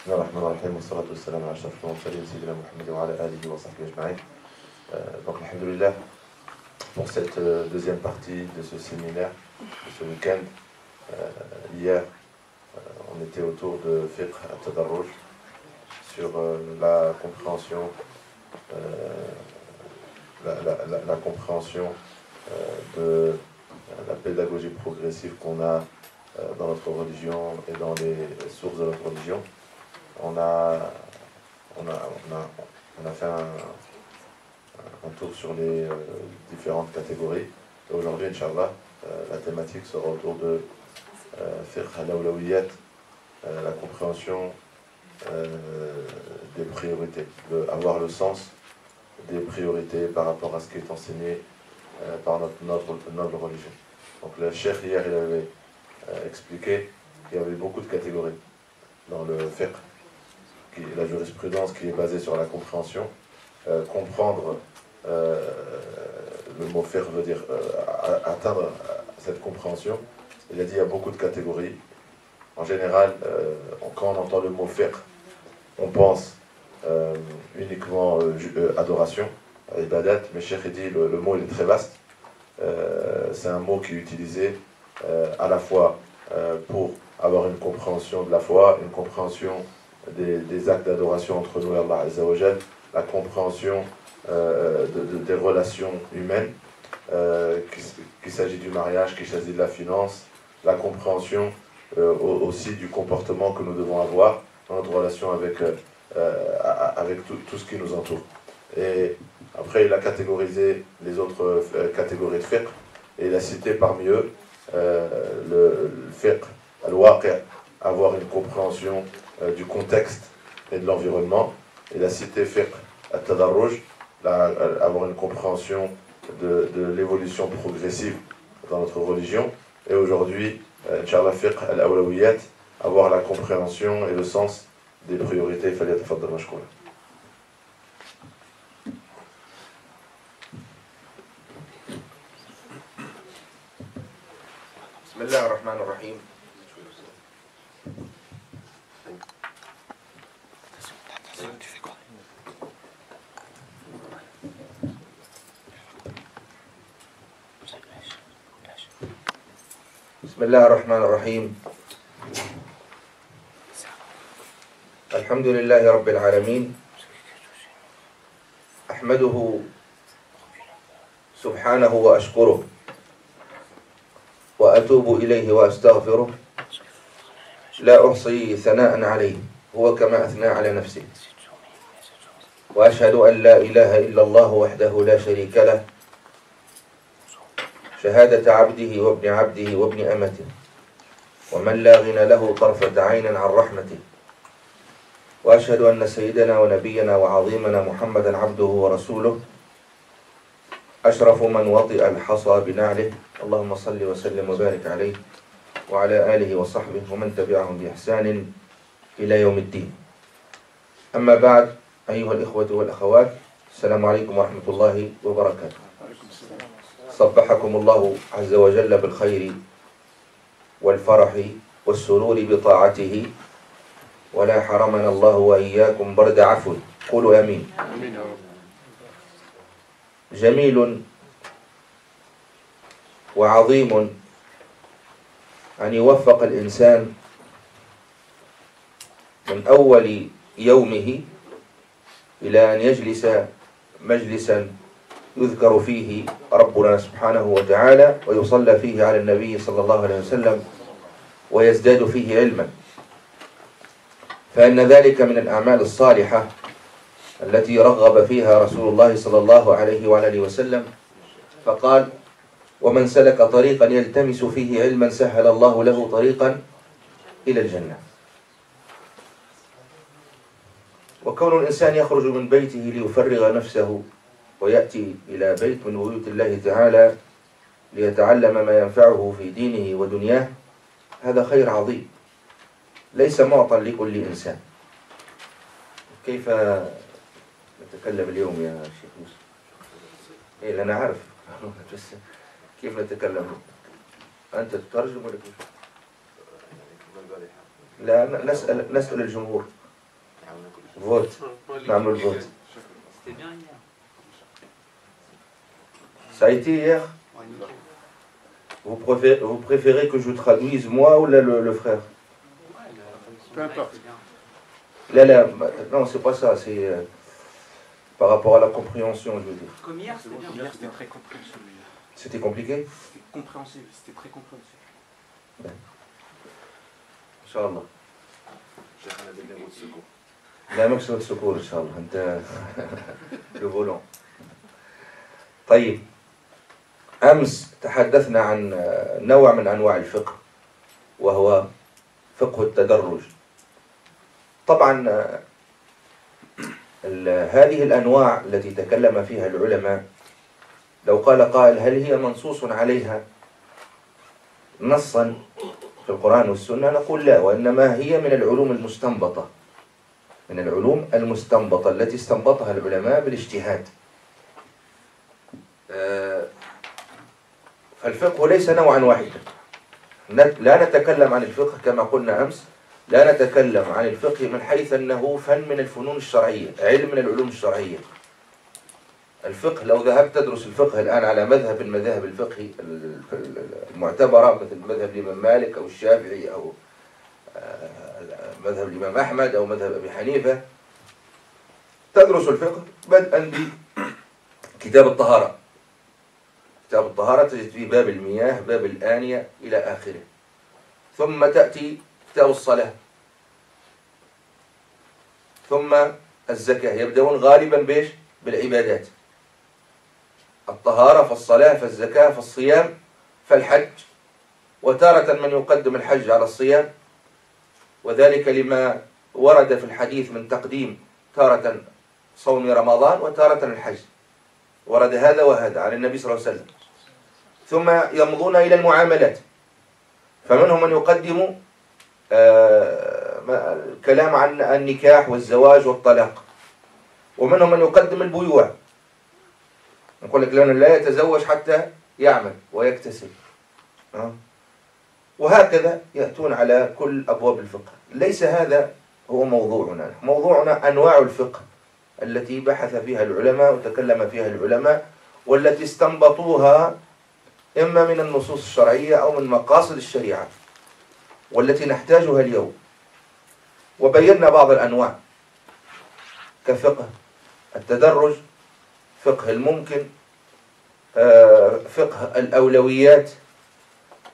بسم الله الرحمن الرحيم والصلاة والسلام على أشرف المرسلين سيدنا محمد وعلى آله وصحبه أجمعين. Donc, alhamdoulilah, pour cette deuxième partie de ce séminaire, de ce week-end, hier, on était autour de Fiqh at-Tadarruj sur la compréhension, la compréhension de la pédagogie progressive qu'on a dans notre religion et dans les sources de notre religion. On a fait un tour sur les différentes catégories. Et aujourd'hui, Inch'Allah, la thématique sera autour de Fiqh al-Awlawiyat, la compréhension des priorités, avoir le sens des priorités par rapport à ce qui est enseigné par notre noble religion. Donc le cheikh hier, il avait expliqué qu'il y avait beaucoup de catégories dans le fiqh, la jurisprudence qui est basée sur la compréhension. Comprendre, le mot fiqh veut dire atteindre cette compréhension. Il a dit qu'il y a beaucoup de catégories. En général, quand on entend le mot fiqh, on pense uniquement adoration, ibadat, mais Cheikh dit le mot il est très vaste. C'est un mot qui est utilisé à la fois pour avoir une compréhension de la foi, une compréhension des actes d'adoration entre nous et Allah Azza wa Jal, la compréhension des relations humaines, qu'il s'agit du mariage, qu'il s'agit de la finance, la compréhension aussi du comportement que nous devons avoir dans notre relation avec tout ce qui nous entoure. Et après, il a catégorisé les autres catégories de fiqh, et il a cité parmi eux le fiqh al-waqi', avoir une compréhension du contexte et de l'environnement. Il a cité fiqh at-tadarruj, avoir une compréhension de l'évolution progressive dans notre religion. Et aujourd'hui, Inch'Allah, fiqh al-awlawiyat, avoir la compréhension et le sens des priorités. Falyatafaddal mashkoura. بسم الله الرحمن الرحيم. بسم الله الرحمن الرحيم. الحمد لله رب العالمين، أحمده سبحانه وأشكره وأتوب إليه وأستغفره، لا أحصي ثناء عليه هو كما أثنى على نفسه، وأشهد أن لا إله إلا الله وحده لا شريك له، شهادة عبده وابن عبده وابن أمته، ومن لا غنى له طرفة عين عن رحمته، وأشهد أن سيدنا ونبينا وعظيمنا محمدا عبده ورسوله، أشرف من وطئ الحصى بنعله، اللهم صل وسلم وبارك عليه وعلى آله وصحبه ومن تبعهم بإحسان إلى يوم الدين. أما بعد، أيها الإخوة والأخوات، السلام عليكم ورحمة الله وبركاته. صبحكم الله عز وجل بالخير والفرح والسرور بطاعته، ولا حرمنا الله وإياكم برد عفو. قولوا آمين. جميل وعظيم أن يوفق الإنسان من أول يومه إلى أن يجلس مجلسا يذكر فيه ربنا سبحانه وتعالى ويصلى فيه على النبي صلى الله عليه وسلم ويزداد فيه علما، فإن ذلك من الأعمال الصالحة التي رغب فيها رسول الله صلى الله عليه وآله وسلم، فقال: ومن سلك طريقا يلتمس فيه علما سهل الله له طريقا إلى الجنة. وكون الإنسان يخرج من بيته ليفرغ نفسه ويأتي إلى بيت من بيوت الله تعالى ليتعلم ما ينفعه في دينه ودنياه، هذا خير عظيم ليس معطى لكل إنسان. كيف نتكلم اليوم يا شيخ موسى؟ إيه أنا عارف بس كيف نتكلم؟ أنت تترجم ولا كيف؟ لا نسأل الجمهور. Vote. نعمل الفوت. Ça a été hier? Vous préférez que je traduise moi ou le frère? Peu importe. Là, non, c'est pas ça, c'est par rapport à la compréhension, je veux dire. Comme hier, c'était très compréhensible. C'était compliqué? C'était compréhensible, c'était très compréhensible. Ben. Inch'Allah. لا مكسب السكور إن شاء الله أنت الفولون. طيب أمس تحدثنا عن نوع من أنواع الفقه وهو فقه التدرج. طبعا هذه الأنواع التي تكلم فيها العلماء لو قال قائل هل هي منصوص عليها نصا في القرآن والسنة نقول لا، وإنما هي من العلوم المستنبطة، من العلوم المستنبطة التي استنبطها العلماء بالاجتهاد. فالفقه ليس نوعا واحدا. لا نتكلم عن الفقه كما قلنا أمس، لا نتكلم عن الفقه من حيث أنه فن من الفنون الشرعية، علم من العلوم الشرعية. الفقه لو ذهبت تدرس الفقه الآن على مذهب من مذاهب الفقه المعتبرة مثل مذهب الإمام مالك أو الشافعي أو مذهب الإمام أحمد أو مذهب أبي حنيفة، تدرس الفقه بدءا بكتاب الطهارة. كتاب الطهارة تجد فيه باب المياه، باب الآنية إلى آخره. ثم تأتي كتاب الصلاة، ثم الزكاة. يبدأون غالبا بإيش؟ بالعبادات. الطهارة فالصلاة فالزكاة فالصيام فالحج، وتارة من يقدم الحج على الصيام، وذلك لما ورد في الحديث من تقديم تارة صوم رمضان وتارة الحج، ورد هذا وهذا عن النبي صلى الله عليه وسلم. ثم يمضون إلى المعاملات، فمنهم من يقدم الكلام عن النكاح والزواج والطلاق، ومنهم من يقدم البيوع، نقول لك لأنه لا يتزوج حتى يعمل ويكتسب. وهكذا يأتون على كل أبواب الفقه. ليس هذا هو موضوعنا. موضوعنا أنواع الفقه التي بحث فيها العلماء وتكلم فيها العلماء، والتي استنبطوها إما من النصوص الشرعية أو من مقاصد الشريعة، والتي نحتاجها اليوم. وبينا بعض الأنواع كفقه التدرج، فقه الممكن، فقه الأولويات،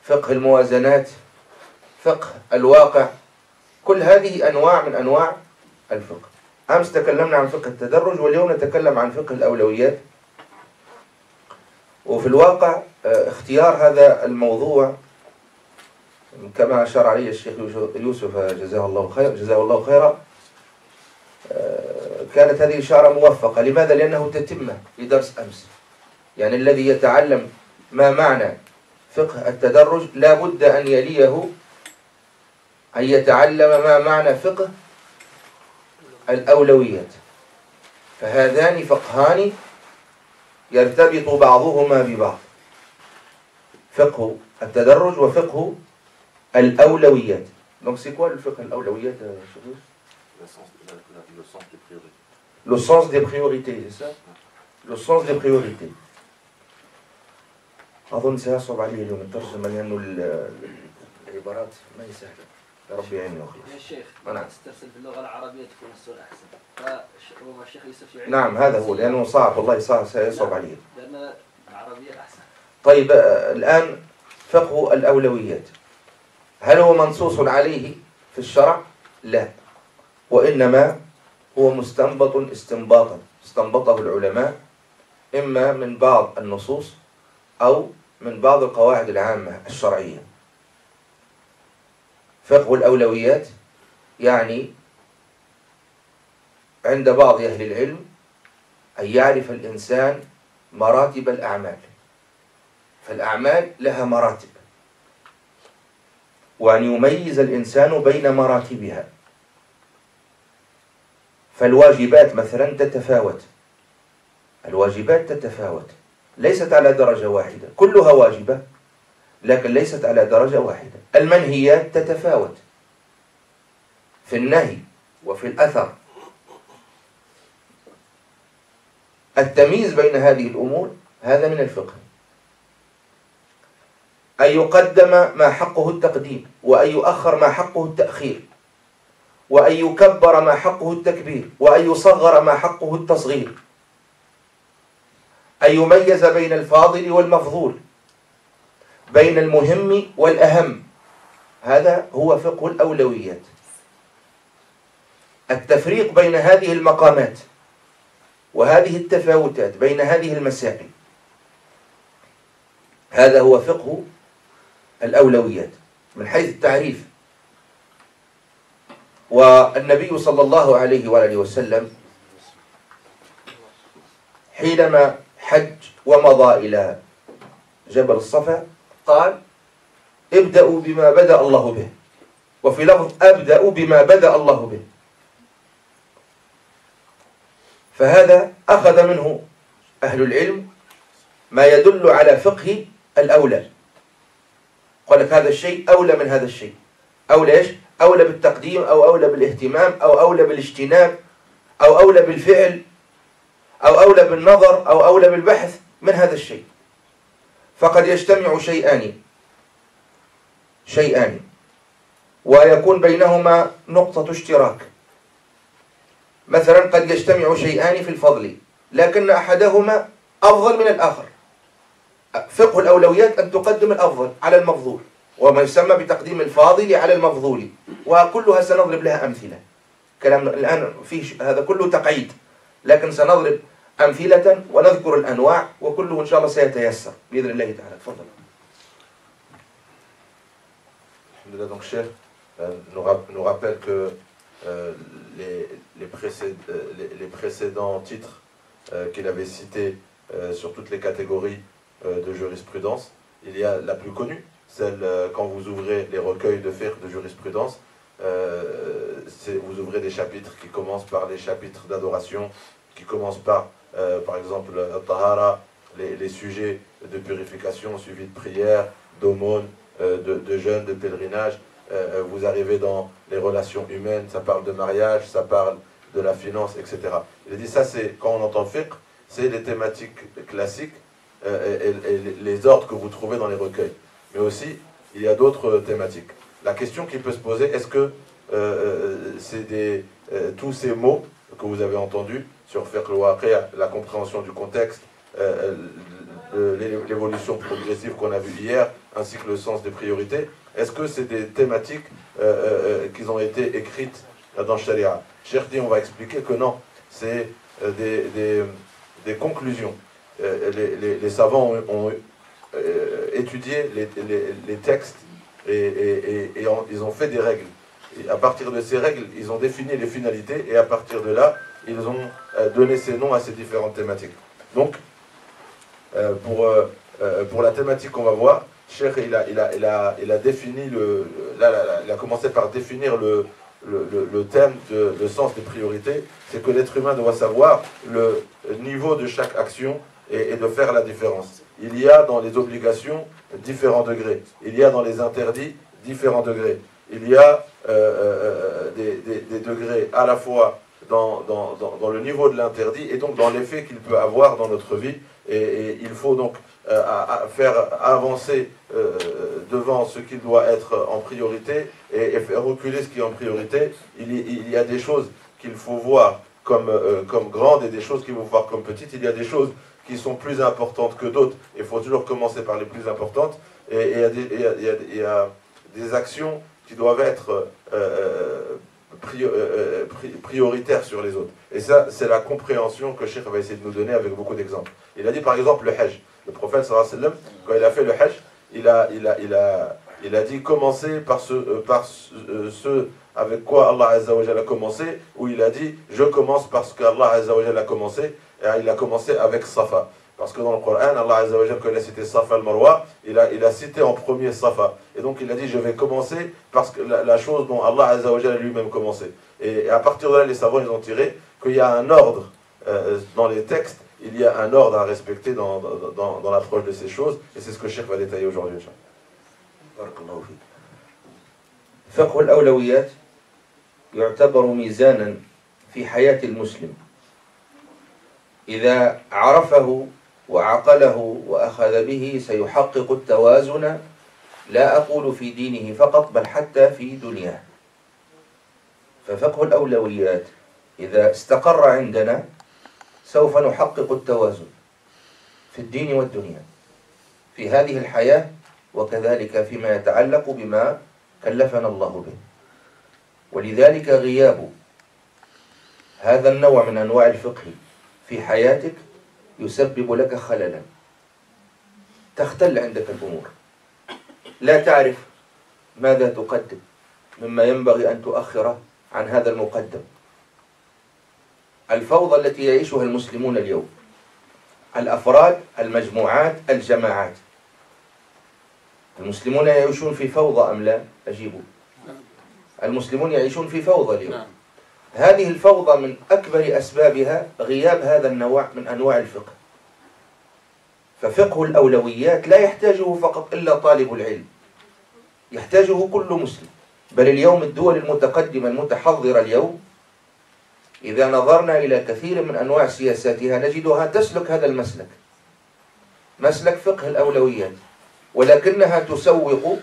فقه الموازنات، فقه الواقع. كل هذه أنواع من أنواع الفقه. أمس تكلمنا عن فقه التدرج، واليوم نتكلم عن فقه الأولويات. وفي الواقع اختيار هذا الموضوع كما أشار عليه الشيخ يوسف جزاه الله خيرا كانت هذه إشارة موفقة. لماذا؟ لأنه تتمة لدرس أمس. يعني الذي يتعلم ما معنى فقه التدرج لا بد أن يليه أن يتعلم ما معنى فقه الأولويات. فهذان فقهان يرتبط بعضهما ببعض، فقه التدرج وفقه الأولويات. Donc c'est quoi le fiqh al-awlawiyat? Le sens des priorités, c'est ça? Le sens des priorités. أظن سيصعب علي اليوم الترجمة لأنه العبارات ما هي سهلة. يا رب يعيننا وخلاص. يا شيخ تسترسل باللغة العربية تكون الصورة أحسن. فربما الشيخ يوسف يعين. نعم هذا هو، لأنه صعب والله، صعب سيصعب علي. لأن العربية أحسن. طيب الآن فقه الأولويات هل هو منصوص عليه في الشرع؟ لا، وإنما هو مستنبط استنباطا استنبطه العلماء إما من بعض النصوص أو من بعض القواعد العامة الشرعية. فقه الأولويات يعني عند بعض أهل العلم أن يعرف الإنسان مراتب الأعمال، فالأعمال لها مراتب، وأن يميز الإنسان بين مراتبها. فالواجبات مثلا تتفاوت، الواجبات تتفاوت، ليست على درجة واحدة، كلها واجبة لكن ليست على درجة واحدة. المنهيات تتفاوت في النهي وفي الأثر التمييز بين هذه الأمور هذا من الفقه. أن يقدم ما حقه التقديم، وأن يؤخر ما حقه التأخير، وأن يكبر ما حقه التكبير، وأن يصغر ما حقه التصغير، أن يميز بين الفاضل والمفضول، بين المهم والأهم. هذا هو فقه الأولويات، التفريق بين هذه المقامات وهذه التفاوتات بين هذه المسائل. هذا هو فقه الأولويات من حيث التعريف. والنبي صلى الله عليه وآله وسلم حينما حج ومضى إلى جبل الصفا قال: ابدأوا بما بدأ الله به، وفي لفظ أبدأوا بما بدأ الله به. فهذا أخذ منه أهل العلم ما يدل على فقه الأولى. قال لك هذا الشيء أولى من هذا الشيء. أولى إيش؟ أولى بالتقديم، أو أولى بالاهتمام، أو أولى بالاجتناب، أو أولى بالفعل، أو أولى بالنظر، أو أولى بالبحث من هذا الشيء. فقد يجتمع شيئان ويكون بينهما نقطة اشتراك. مثلا قد يجتمع شيئان في الفضل لكن أحدهما أفضل من الآخر. فقه الأولويات أن تقدم الأفضل على المفضول، وما يسمى بتقديم الفاضل على المفضول، وكلها سنضرب لها أمثلة. كلام الآن فيه هذا كله تقعيد، لكن سنضرب أمثلة ونذكر الأنواع، وكله إن شاء الله سيتيسر بإذن الله تعالى. تفضل. Donc, Cheikh nous rappelle que les précédents titres qu'il avait cités sur toutes les catégories de jurisprudence, il y a la plus connue, celle quand vous ouvrez les recueils de fiqh de jurisprudence, vous ouvrez des chapitres qui commencent par les chapitres d'adoration, qui commencent par exemple Tahara, les sujets de purification suivis de prière, d'aumône, de jeûne, de pèlerinage. Vous arrivez dans les relations humaines, ça parle de mariage, ça parle de la finance, etc. Il a dit ça, c'est quand on entend fiqh, c'est les thématiques classiques et les ordres que vous trouvez dans les recueils. Mais aussi, il y a d'autres thématiques. La question qui peut se poser, est-ce que c'est tous ces mots que vous avez entendus sur fiqh al-waqi', la compréhension du contexte, l'évolution progressive qu'on a vue hier, ainsi que le sens des priorités, est-ce que c'est des thématiques qui ont été écrites dans le Sharia? Cheikh dit, on va expliquer que non, c'est des conclusions. Les savants ont étudié les textes et ils ont fait des règles. Et à partir de ces règles, ils ont défini les finalités et à partir de là, ils ont donné ces noms à ces différentes thématiques. Donc, pour la thématique qu'on va voir, Cheikh il a défini il a commencé par définir le thème le sens des priorités. C'est que l'être humain doit savoir le niveau de chaque action et de faire la différence. Il y a dans les obligations différents degrés, il y a dans les interdits différents degrés, il y a des degrés à la fois dans le niveau de l'interdit et donc dans l'effet qu'il peut avoir dans notre vie, et il faut donc faire avancer devant ce qui doit être en priorité et faire reculer ce qui est en priorité. Il y a des choses qu'il faut voir comme grandes et des choses qu'il faut voir comme petites. Il y a des choses qui sont plus importantes que d'autres. Il faut toujours commencer par les plus importantes. Et il y a des actions qui doivent être prioritaires sur les autres. Et ça, c'est la compréhension que Cheikh va essayer de nous donner avec beaucoup d'exemples. Il a dit par exemple le Hajj. Le prophète sallallahu alayhi wa sallam, quand il a fait le Hajj, il a dit commencer par ceux avec quoi Allah Azza wa Jalla a commencé, où il a dit je commence parce qu'Allah Azza wa Jalla a commencé, et il a commencé avec Safa. Parce que dans le Coran, Allah Azza wa Jalla, quand il a cité Safa al-Marwa, il a cité en premier Safa. Et donc il a dit je vais commencer parce que la chose dont Allah Azza wa Jalla lui-même commencé. Et à partir de là, les savants ils ont tiré qu'il y a un ordre dans les textes. Il y a un ordre à respecter dans l'approche de ces choses, et c'est ce que Cheikh va détailler aujourd'hui. فقه الأولويات يعتبر ميزانا في حياة المسلم إذا عرفه وعقله وأخذ به سيحقق التوازن، لا أقول في دينه فقط بل حتى في دنياه. ففقه الأولويات إذا استقر عندنا سوف نحقق التوازن في الدين والدنيا، في هذه الحياة وكذلك فيما يتعلق بما كلفنا الله به. ولذلك غياب هذا النوع من أنواع الفقه في حياتك يسبب لك خللا، تختل عندك الأمور، لا تعرف ماذا تقدم مما ينبغي أن تؤخره عن هذا المقدم. الفوضى التي يعيشها المسلمون اليوم، الأفراد، المجموعات، الجماعات، المسلمون يعيشون في فوضى أم لا؟ أجيبوا. المسلمون يعيشون في فوضى اليوم. هذه الفوضى من أكبر أسبابها غياب هذا النوع من أنواع الفقه. ففقه الأولويات لا يحتاجه فقط إلا طالب العلم، يحتاجه كل مسلم. بل اليوم الدول المتقدمة المتحضرة اليوم إذا نظرنا إلى كثير من أنواع سياساتها نجدها تسلك هذا المسلك، مسلك فقه الأولويات، ولكنها تسوق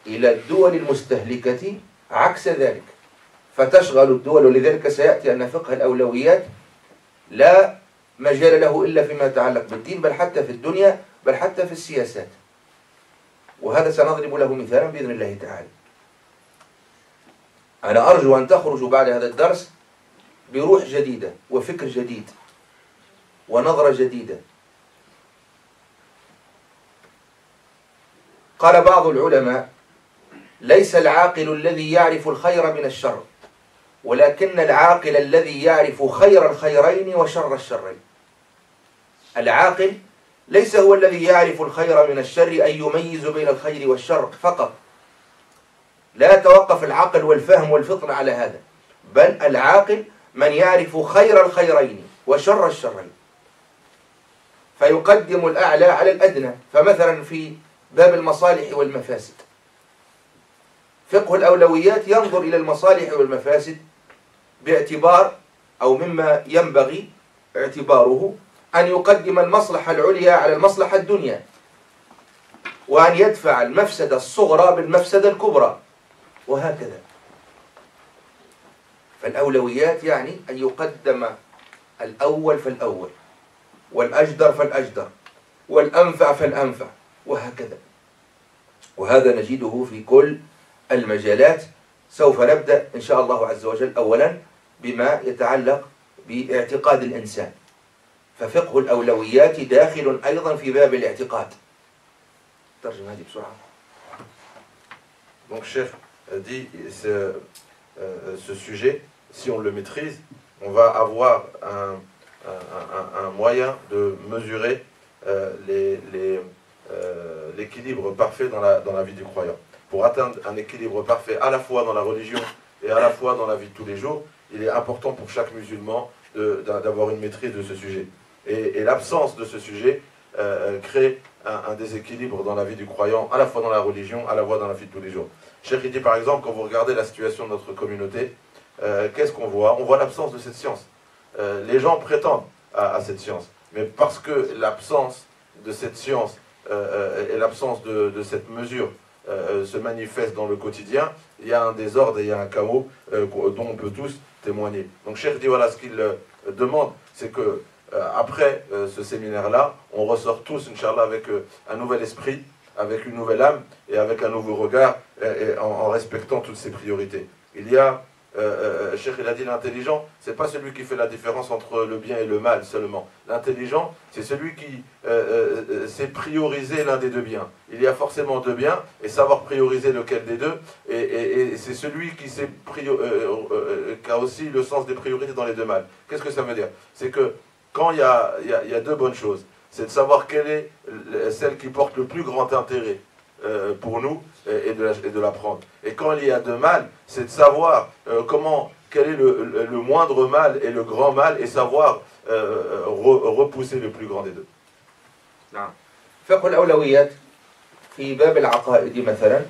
إلى الدول المستهلكة عكس ذلك، فتشغل الدول. ولذلك سيأتي أن فقه الأولويات لا مجال له إلا فيما يتعلق بالدين، بل حتى في الدنيا، بل حتى في السياسات. وهذا سنضرب له مثالا بإذن الله تعالى. أنا أرجو أن تخرجوا بعد هذا الدرس بروح جديدة وفكر جديد ونظرة جديدة. قال بعض العلماء: ليس العاقل الذي يعرف الخير من الشر، ولكن العاقل الذي يعرف خير الخيرين وشر الشرين. العاقل ليس هو الذي يعرف الخير من الشر، أي يميز بين الخير والشر فقط. لا يتوقف العقل والفهم والفطن على هذا، بل العاقل من يعرف خير الخيرين وشر الشرين، فيقدم الأعلى على الأدنى. فمثلا في باب المصالح والمفاسد، فقه الأولويات ينظر إلى المصالح والمفاسد باعتبار، أو مما ينبغي اعتباره، أن يقدم المصلحة العليا على المصلحة الدنيا، وأن يدفع المفسدة الصغرى بالمفسدة الكبرى، وهكذا. فالأولويات يعني أن يقدم الأول فالأول، والأجدر فالأجدر، والأنفع فالأنفع، وهكذا. وهذا نجده في كل المجالات. سوف نبدأ إن شاء الله عز وجل أولا بما يتعلق باعتقاد الإنسان، ففقه الأولويات داخل أيضا في باب الاعتقاد. ترجم هذه بسرعة. Donc, Cheikh dit, ce sujet, si on le maîtrise, on va avoir un moyen de mesurer l'équilibre parfait dans la vie du croyant. Pour atteindre un équilibre parfait à la fois dans la religion et à la fois dans la vie de tous les jours, il est important pour chaque musulman d'avoir une maîtrise de ce sujet. Et l'absence de ce sujet crée un déséquilibre dans la vie du croyant, à la fois dans la religion, à la fois dans la vie de tous les jours. Cheikh dit par exemple, quand vous regardez la situation de notre communauté, qu'est-ce qu'on voit? On voit l'absence de cette science. Les gens prétendent à cette science, mais parce que l'absence de cette science et l'absence de cette mesure se manifeste dans le quotidien, il y a un désordre et il y a un chaos dont on peut tous témoigner. Donc Cheikh dit, voilà, ce qu'il demande, c'est que après ce séminaire-là, on ressort tous, Inch'Allah, avec un nouvel esprit, avec une nouvelle âme et avec un nouveau regard, et en respectant toutes ses priorités. Il y a, Cheikh il a dit, l'intelligent, c'est pas celui qui fait la différence entre le bien et le mal seulement. L'intelligent, c'est celui qui sait prioriser l'un des deux biens. Il y a forcément deux biens, et savoir prioriser lequel des deux, et c'est celui qui sait qui a aussi le sens des priorités dans les deux mal. Qu'est-ce que ça veut dire? C'est que quand il y a deux bonnes choses, c'est de savoir quelle est celle qui porte le plus grand intérêt pour nous et de la prendre. Et quand il y a de mal, c'est de savoir quel est le moindre mal et le grand mal, et savoir repousser le plus grand des deux. نعم. فقه الأولويات في باب العقائد مثلا